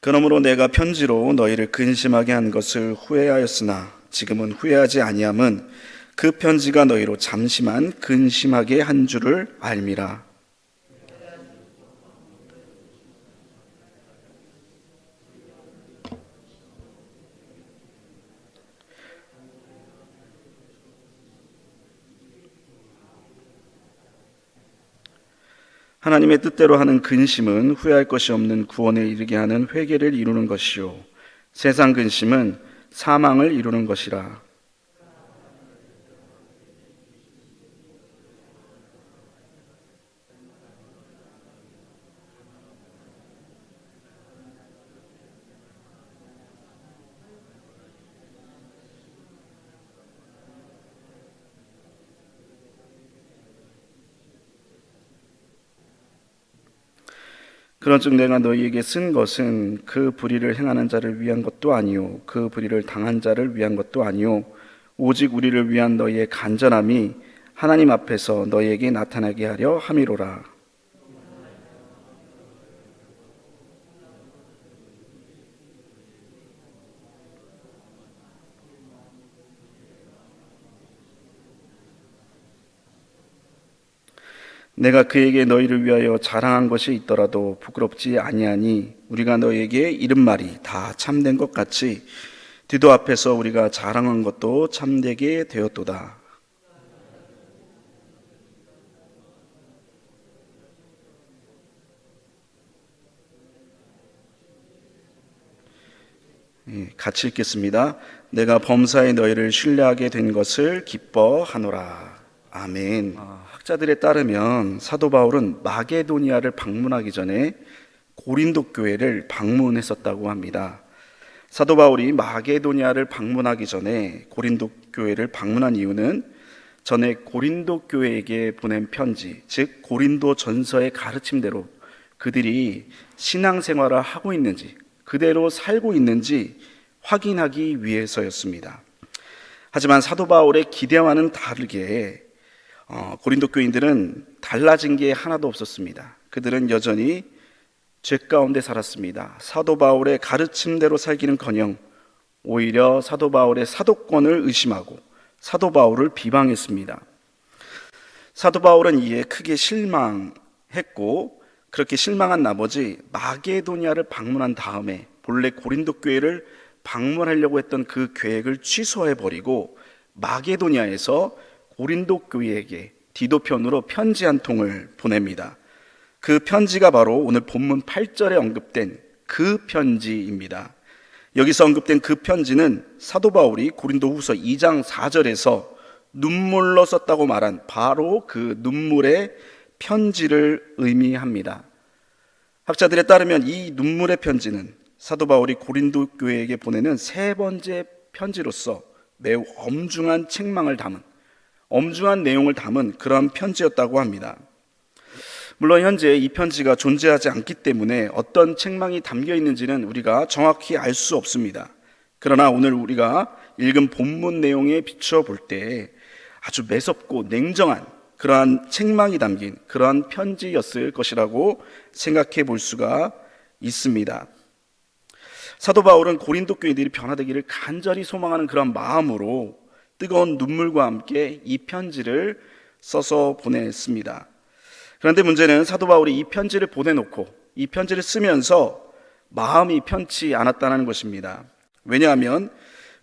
그러므로 내가 편지로 너희를 근심하게 한 것을 후회하였으나 지금은 후회하지 아니함은 그 편지가 너희로 잠시만 근심하게 한 줄을 알미라. 하나님의 뜻대로 하는 근심은 후회할 것이 없는 구원에 이르게 하는 회개를 이루는 것이요 세상 근심은 사망을 이루는 것이라. 그런즉 내가 너희에게 쓴 것은 그 불의를 행하는 자를 위한 것도 아니요 그 불의를 당한 자를 위한 것도 아니요 오직 우리를 위한 너희의 간절함이 하나님 앞에서 너희에게 나타나게 하려 함이로라. 내가 그에게 너희를 위하여 자랑한 것이 있더라도 부끄럽지 아니하니 우리가 너희에게 이른 말이 다 참된 것 같이 디도 앞에서 우리가 자랑한 것도 참되게 되었도다. 같이 읽겠습니다. 내가 범사에 너희를 신뢰하게 된 것을 기뻐하노라. 아멘. 학자들에 따르면 사도 바울은 마게도니아를 방문하기 전에 고린도 교회를 방문했었다고 합니다. 사도 바울이 마게도니아를 방문하기 전에 고린도 교회를 방문한 이유는 전에 고린도 교회에게 보낸 편지, 즉 고린도 전서의 가르침대로 그들이 신앙생활을 하고 있는지, 그대로 살고 있는지 확인하기 위해서였습니다. 하지만 사도 바울의 기대와는 다르게 고린도 교인들은 달라진 게 하나도 없었습니다. 그들은 여전히 죄 가운데 살았습니다. 사도 바울의 가르침대로 살기는커녕 오히려 사도 바울의 사도권을 의심하고 사도 바울을 비방했습니다. 사도 바울은 이에 크게 실망했고 그렇게 실망한 나머지 마게도니아를 방문한 다음에 본래 고린도 교회를 방문하려고 했던 그 계획을 취소해버리고 마게도니아에서 고린도 교회에게 디도편으로 편지 한 통을 보냅니다. 그 편지가 바로 오늘 본문 8절에 언급된 그 편지입니다. 여기서 언급된 그 편지는 사도 바울이 고린도후서 2장 4절에서 눈물로 썼다고 말한 바로 그 눈물의 편지를 의미합니다. 학자들에 따르면 이 눈물의 편지는 사도 바울이 고린도 교회에게 보내는 세 번째 편지로서 매우 엄중한 책망을 담은, 엄중한 내용을 담은 그런 편지였다고 합니다. 물론 현재 이 편지가 존재하지 않기 때문에 어떤 책망이 담겨 있는지는 우리가 정확히 알 수 없습니다. 그러나 오늘 우리가 읽은 본문 내용에 비추어 볼 때 아주 매섭고 냉정한 그러한 책망이 담긴 그러한 편지였을 것이라고 생각해 볼 수가 있습니다. 사도 바울은 고린도 교인들이 변화되기를 간절히 소망하는 그런 마음으로 뜨거운 눈물과 함께 이 편지를 써서 보냈습니다. 그런데 문제는 사도 바울이 이 편지를 보내놓고 이 편지를 쓰면서 마음이 편치 않았다는 것입니다. 왜냐하면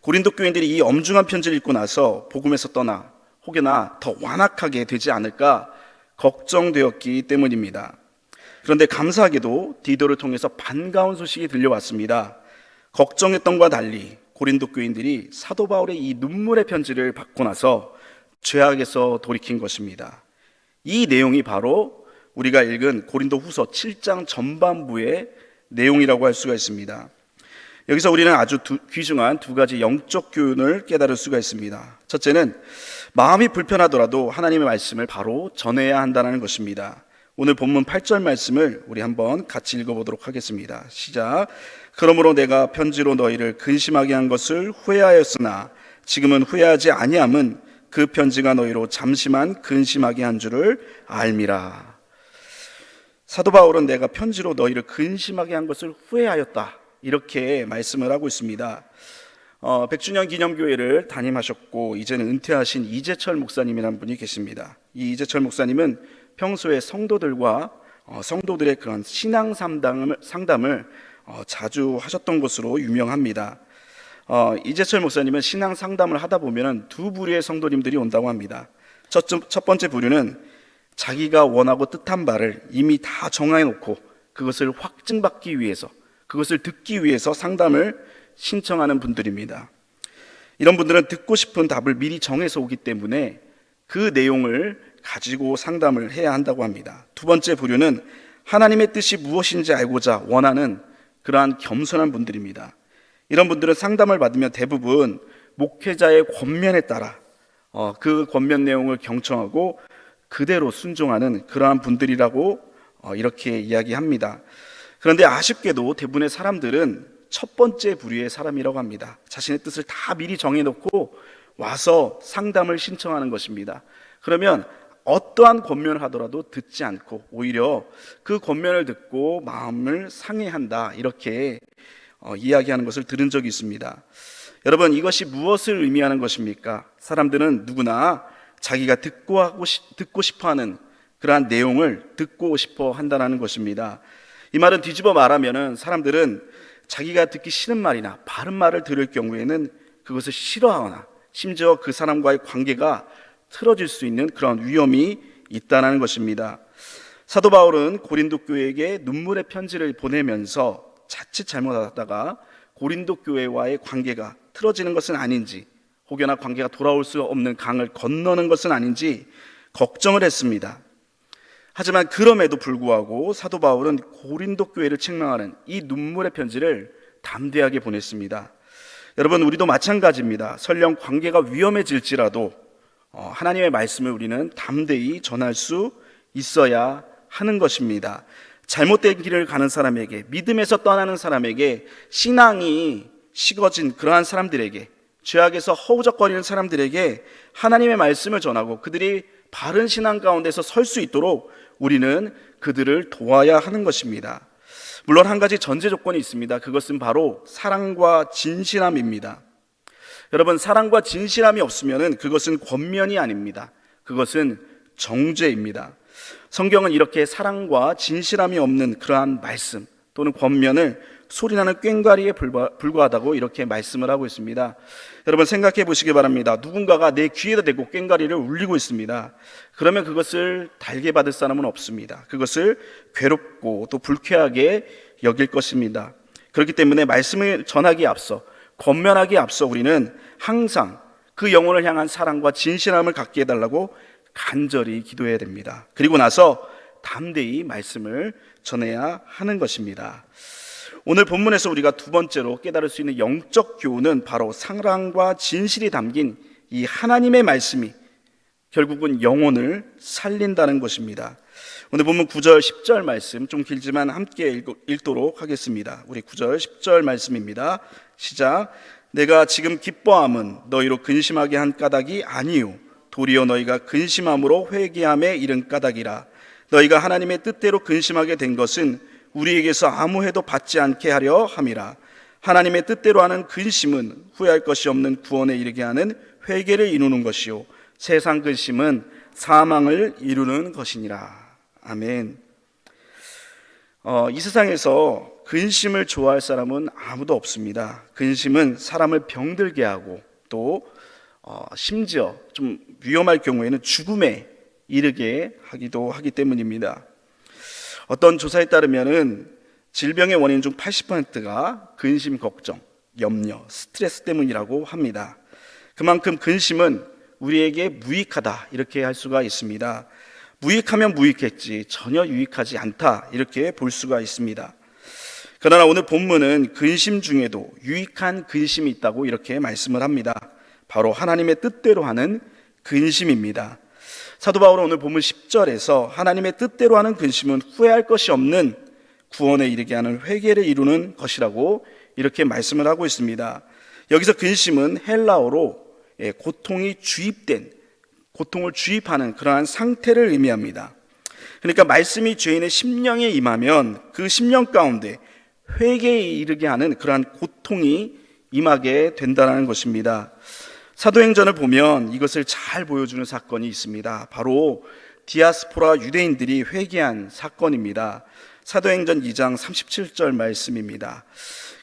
고린도 교인들이 이 엄중한 편지를 읽고 나서 복음에서 떠나 혹여나 더 완악하게 되지 않을까 걱정되었기 때문입니다. 그런데 감사하게도 디도를 통해서 반가운 소식이 들려왔습니다. 걱정했던 것과 달리 고린도 교인들이 사도 바울의 이 눈물의 편지를 받고 나서 죄악에서 돌이킨 것입니다. 이 내용이 바로 우리가 읽은 고린도 후서 7장 전반부의 내용이라고 할 수가 있습니다. 여기서 우리는 아주 귀중한 두 가지 영적 교훈을 깨달을 수가 있습니다. 첫째는 마음이 불편하더라도 하나님의 말씀을 바로 전해야 한다는 것입니다. 오늘 본문 8절 말씀을 우리 한번 같이 읽어보도록 하겠습니다. 시작. 그러므로 내가 편지로 너희를 근심하게 한 것을 후회하였으나 지금은 후회하지 아니함은 그 편지가 너희로 잠시만 근심하게 한 줄을 알미라. 사도 바울은 내가 편지로 너희를 근심하게 한 것을 후회하였다, 이렇게 말씀을 하고 있습니다. 100주년 기념교회를 담임하셨고 이제는 은퇴하신 이재철 목사님이라는 분이 계십니다. 이 이재철 목사님은 평소에 성도들과 성도들의 그런 신앙 상담을 자주 하셨던 것으로 유명합니다. 이재철 목사님은 신앙 상담을 하다 보면 두 부류의 성도님들이 온다고 합니다. 첫 번째 부류는 자기가 원하고 뜻한 바를 이미 다 정해 놓고 그것을 확증받기 위해서, 그것을 듣기 위해서 상담을 신청하는 분들입니다. 이런 분들은 듣고 싶은 답을 미리 정해서 오기 때문에 그 내용을 가지고 상담을 해야 한다고 합니다. 두 번째 부류는 하나님의 뜻이 무엇인지 알고자 원하는 그러한 겸손한 분들입니다. 이런 분들은 상담을 받으면 대부분 목회자의 권면에 따라 그 권면 내용을 경청하고 그대로 순종하는 그러한 분들이라고 이렇게 이야기합니다. 그런데 아쉽게도 대부분의 사람들은 첫 번째 부류의 사람이라고 합니다. 자신의 뜻을 다 미리 정해놓고 와서 상담을 신청하는 것입니다. 그러면 어떠한 권면을 하더라도 듣지 않고 오히려 그 권면을 듣고 마음을 상해한다, 이렇게 이야기하는 것을 들은 적이 있습니다. 여러분, 이것이 무엇을 의미하는 것입니까? 사람들은 누구나 자기가 듣고 싶어하는 그러한 내용을 듣고 싶어 한다는 것입니다. 이 말은 뒤집어 말하면 사람들은 자기가 듣기 싫은 말이나 바른 말을 들을 경우에는 그것을 싫어하거나 심지어 그 사람과의 관계가 틀어질 수 있는 그런 위험이 있다는 것입니다. 사도 바울은 고린도 교회에게 눈물의 편지를 보내면서 자칫 잘못하다가 고린도 교회와의 관계가 틀어지는 것은 아닌지, 혹여나 관계가 돌아올 수 없는 강을 건너는 것은 아닌지 걱정을 했습니다. 하지만 그럼에도 불구하고 사도 바울은 고린도 교회를 책망하는 이 눈물의 편지를 담대하게 보냈습니다. 여러분, 우리도 마찬가지입니다. 설령 관계가 위험해질지라도 하나님의 말씀을 우리는 담대히 전할 수 있어야 하는 것입니다. 잘못된 길을 가는 사람에게, 믿음에서 떠나는 사람에게, 신앙이 식어진 그러한 사람들에게, 죄악에서 허우적거리는 사람들에게 하나님의 말씀을 전하고 그들이 바른 신앙 가운데서 설 수 있도록 우리는 그들을 도와야 하는 것입니다. 물론 한 가지 전제 조건이 있습니다. 그것은 바로 사랑과 진실함입니다. 여러분, 사랑과 진실함이 없으면 그것은 권면이 아닙니다. 그것은 정죄입니다. 성경은 이렇게 사랑과 진실함이 없는 그러한 말씀 또는 권면을 소리나는 꽹과리에 불과하다고 이렇게 말씀을 하고 있습니다. 여러분, 생각해 보시기 바랍니다. 누군가가 내 귀에다 대고 꽹과리를 울리고 있습니다. 그러면 그것을 달게 받을 사람은 없습니다. 그것을 괴롭고 또 불쾌하게 여길 것입니다. 그렇기 때문에 말씀을 전하기에 앞서, 권면하기에 앞서 우리는 항상 그 영혼을 향한 사랑과 진실함을 갖게 해달라고 간절히 기도해야 됩니다. 그리고 나서 담대히 말씀을 전해야 하는 것입니다. 오늘 본문에서 우리가 두 번째로 깨달을 수 있는 영적 교훈은 바로 사랑과 진실이 담긴 이 하나님의 말씀이 결국은 영혼을 살린다는 것입니다. 오늘 본문 9절 10절 말씀, 좀 길지만 함께 읽도록 하겠습니다. 우리 9절 10절 말씀입니다. 시작. 내가 지금 기뻐함은 너희로 근심하게 한 까닭이 아니요 도리어 너희가 근심함으로 회개함에 이른 까닭이라. 너희가 하나님의 뜻대로 근심하게 된 것은 우리에게서 아무 해도 받지 않게 하려 함이라. 하나님의 뜻대로 하는 근심은 후회할 것이 없는 구원에 이르게 하는 회개를 이루는 것이요 세상 근심은 사망을 이루는 것이니라. 아멘. 이 세상에서 근심을 좋아할 사람은 아무도 없습니다. 근심은 사람을 병들게 하고 또 심지어 좀 위험할 경우에는 죽음에 이르게 하기도 하기 때문입니다. 어떤 조사에 따르면은 질병의 원인 중 80%가 근심, 걱정, 염려, 스트레스 때문이라고 합니다. 그만큼 근심은 우리에게 무익하다 이렇게 할 수가 있습니다. 무익하면 무익했지 전혀 유익하지 않다 이렇게 볼 수가 있습니다. 그러나 오늘 본문은 근심 중에도 유익한 근심이 있다고 이렇게 말씀을 합니다. 바로 하나님의 뜻대로 하는 근심입니다. 사도 바울은 오늘 본문 10절에서 하나님의 뜻대로 하는 근심은 후회할 것이 없는 구원에 이르게 하는 회개를 이루는 것이라고 이렇게 말씀을 하고 있습니다. 여기서 근심은 헬라어로 고통이 주입된, 고통을 주입하는 그러한 상태를 의미합니다. 그러니까 말씀이 죄인의 심령에 임하면 그 심령 가운데 회개에 이르게 하는 그러한 고통이 임하게 된다는 것입니다. 사도행전을 보면 이것을 잘 보여주는 사건이 있습니다. 바로 디아스포라 유대인들이 회개한 사건입니다. 사도행전 2장 37절 말씀입니다.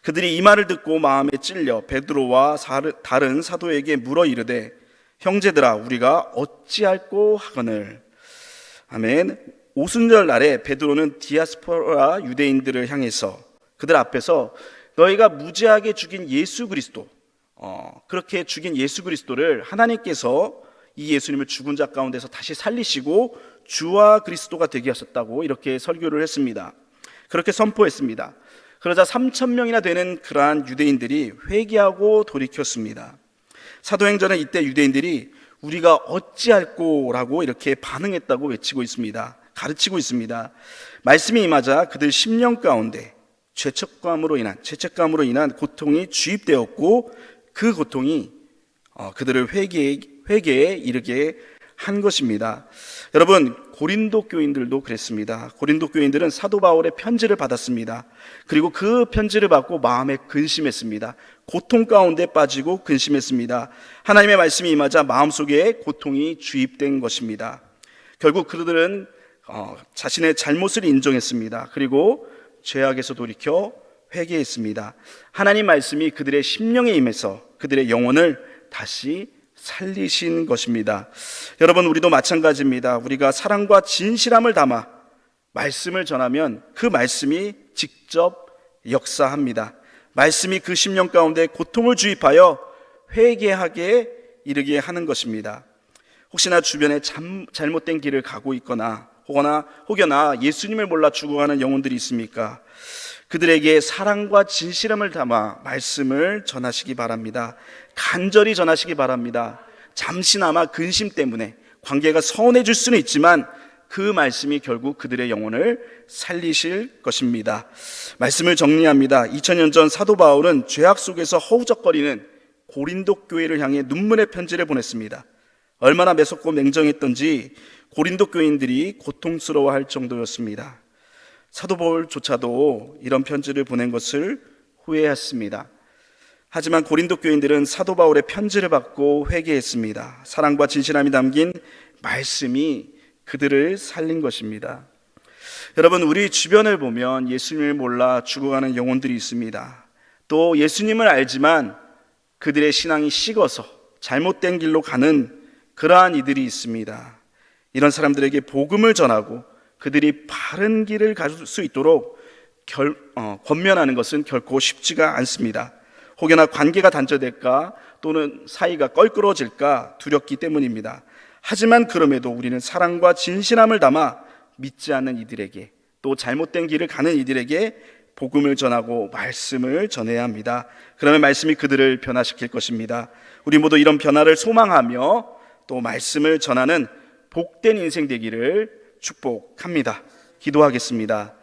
그들이 이 말을 듣고 마음에 찔려 베드로와 다른 사도에게 물어 이르되 형제들아 우리가 어찌할꼬 하거늘. 아멘. 오순절 날에 베드로는 디아스포라 유대인들을 향해서 그들 앞에서 너희가 무지하게 죽인 예수 그리스도, 그렇게 죽인 예수 그리스도를 하나님께서 이 예수님을 죽은 자 가운데서 다시 살리시고 주와 그리스도가 되게 하셨다고 이렇게 설교를 했습니다. 그렇게 선포했습니다. 그러자 3,000명이나 되는 그러한 유대인들이 회개하고 돌이켰습니다. 사도행전은 이때 유대인들이 우리가 어찌할꼬라고 이렇게 반응했다고 외치고 있습니다. 가르치고 있습니다. 말씀이 임하자 그들 심령 가운데 죄책감으로 인한 고통이 주입되었고 그 고통이 그들을 회개에 이르게 한 것입니다. 여러분, 고린도 교인들도 그랬습니다. 고린도 교인들은 사도 바울의 편지를 받았습니다. 그리고 그 편지를 받고 마음에 근심했습니다. 고통 가운데 빠지고 근심했습니다. 하나님의 말씀이 임하자 마음속에 고통이 주입된 것입니다. 결국 그들은 자신의 잘못을 인정했습니다. 그리고 죄악에서 돌이켜 회개했습니다. 하나님 말씀이 그들의 심령에 임해서 그들의 영혼을 다시 살리신 것입니다. 여러분, 우리도 마찬가지입니다. 우리가 사랑과 진실함을 담아 말씀을 전하면 그 말씀이 직접 역사합니다. 말씀이 그 심령 가운데 고통을 주입하여 회개하게 이르게 하는 것입니다. 혹시나 주변에 잘못된 길을 가고 있거나 혹여나 예수님을 몰라 죽어가는 영혼들이 있습니까? 그들에게 사랑과 진실함을 담아 말씀을 전하시기 바랍니다. 간절히 전하시기 바랍니다. 잠시나마 근심 때문에 관계가 서운해질 수는 있지만 그 말씀이 결국 그들의 영혼을 살리실 것입니다. 말씀을 정리합니다. 2000년 전 사도 바울은 죄악 속에서 허우적거리는 고린도 교회를 향해 눈물의 편지를 보냈습니다. 얼마나 매섭고 냉정했던지 고린도 교인들이 고통스러워할 정도였습니다. 사도 바울조차도 이런 편지를 보낸 것을 후회했습니다. 하지만 고린도 교인들은 사도 바울의 편지를 받고 회개했습니다. 사랑과 진실함이 담긴 말씀이 그들을 살린 것입니다. 여러분, 우리 주변을 보면 예수님을 몰라 죽어가는 영혼들이 있습니다. 또 예수님을 알지만 그들의 신앙이 식어서 잘못된 길로 가는 그러한 이들이 있습니다. 이런 사람들에게 복음을 전하고 그들이 바른 길을 갈 수 있도록 권면하는 것은 결코 쉽지가 않습니다. 혹여나 관계가 단절될까 또는 사이가 껄끄러워질까 두렵기 때문입니다. 하지만 그럼에도 우리는 사랑과 진실함을 담아 믿지 않는 이들에게 또 잘못된 길을 가는 이들에게 복음을 전하고 말씀을 전해야 합니다. 그러면 말씀이 그들을 변화시킬 것입니다. 우리 모두 이런 변화를 소망하며 또 말씀을 전하는 복된 인생 되기를 축복합니다. 기도하겠습니다.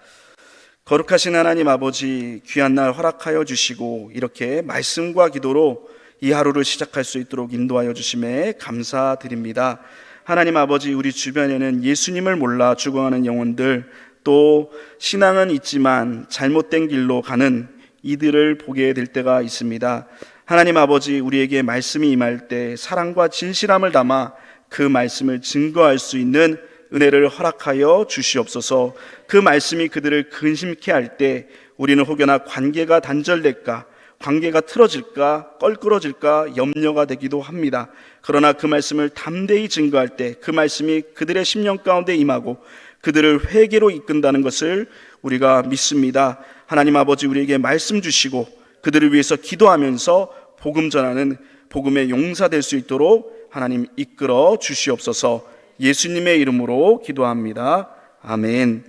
거룩하신 하나님 아버지, 귀한 날 허락하여 주시고 이렇게 말씀과 기도로 이 하루를 시작할 수 있도록 인도하여 주심에 감사드립니다. 하나님 아버지, 우리 주변에는 예수님을 몰라 죽어가는 영혼들, 또 신앙은 있지만 잘못된 길로 가는 이들을 보게 될 때가 있습니다. 하나님 아버지, 우리에게 말씀이 임할 때 사랑과 진실함을 담아 그 말씀을 증거할 수 있는 은혜를 허락하여 주시옵소서. 그 말씀이 그들을 근심케 할 때 우리는 혹여나 관계가 단절될까, 관계가 틀어질까, 껄끄러질까 염려가 되기도 합니다. 그러나 그 말씀을 담대히 증거할 때 그 말씀이 그들의 심령 가운데 임하고 그들을 회개로 이끈다는 것을 우리가 믿습니다. 하나님 아버지, 우리에게 말씀 주시고 그들을 위해서 기도하면서 복음 전하는 복음의 용사 될 수 있도록 하나님 이끌어 주시옵소서. 예수님의 이름으로 기도합니다. 아멘.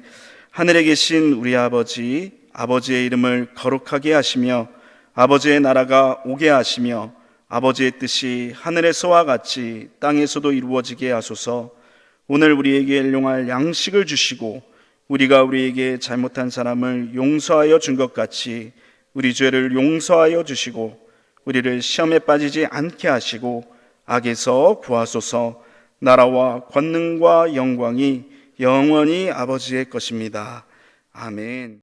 하늘에 계신 우리 아버지, 아버지의 이름을 거룩하게 하시며 아버지의 나라가 오게 하시며 아버지의 뜻이 하늘에서와 같이 땅에서도 이루어지게 하소서. 오늘 우리에게 일용할 양식을 주시고 우리가 우리에게 잘못한 사람을 용서하여 준 것 같이 우리 죄를 용서하여 주시고 우리를 시험에 빠지지 않게 하시고 악에서 구하소서. 나라와 권능과 영광이 영원히 아버지의 것입니다. 아멘.